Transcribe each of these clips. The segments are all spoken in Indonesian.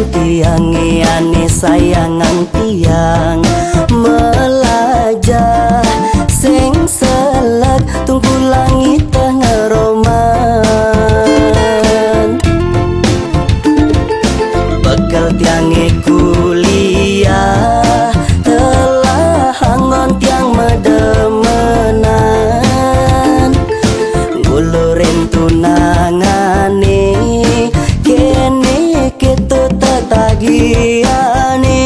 tiang iane sayangan tiang melajah sing selak tunggu langit tengah roman bekal tiange kuliah telah hangon tiang medemenan ngulurin tunangane kene keto tatagiane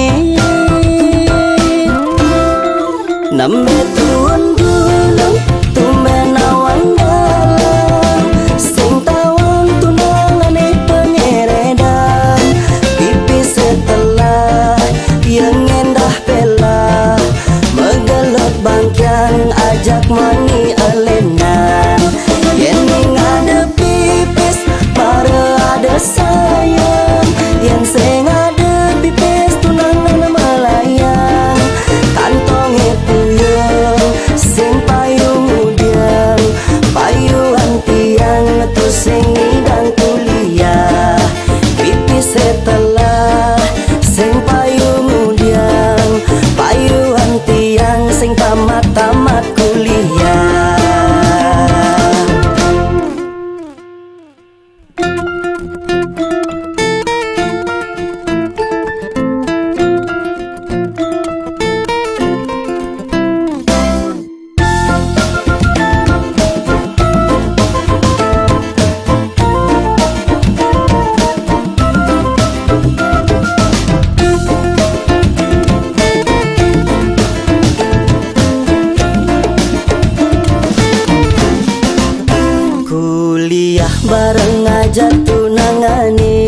nambe tuan dulu tumben awang dalam sing tawang tunangane pengeredan pipi setelah yang endah pela megelot bangkian ajak mani elenan yen ada pipis para ada sayang yen sing ada pipis tunangan melayang kantonge puyeng sing payung udiang payuan tiang tu sing ngidang kuliah pipis setelah sing payung udiang payuan tiang sing tamat-tamat kuliah. Kuliah bareng aja tunangane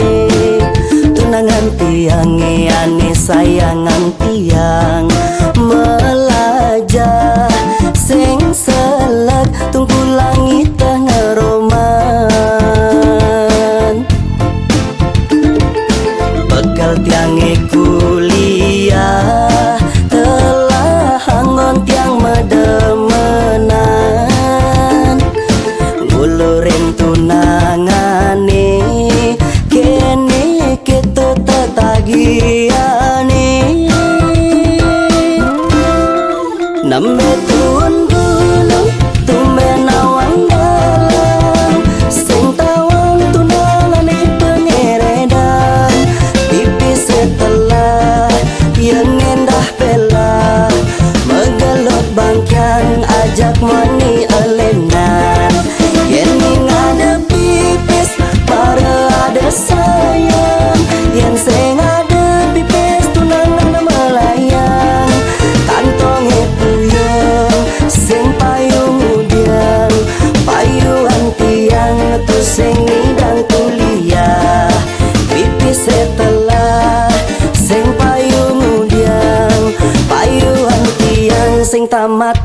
tunangan tiang ane sayangan tiang melajah sing selak tunggu langit tengah roman bekal tiange kuliah telah hangon tiang medemenan ngulurin tunangane kene keto tatagiane nambe tuan dulu tumben awang dalam sing tawang tunangane pengeredan pipi setelah yang endah pela megelot bangkian ajak mani elenan yen ada pipis para ada sayang yen sing ada pipis tunangan melayang kantonge puyeng sing payung udiang payuan tiang tu sing ngidang kuliah pipis setelah sing payung udiang payuan tiang sing tamat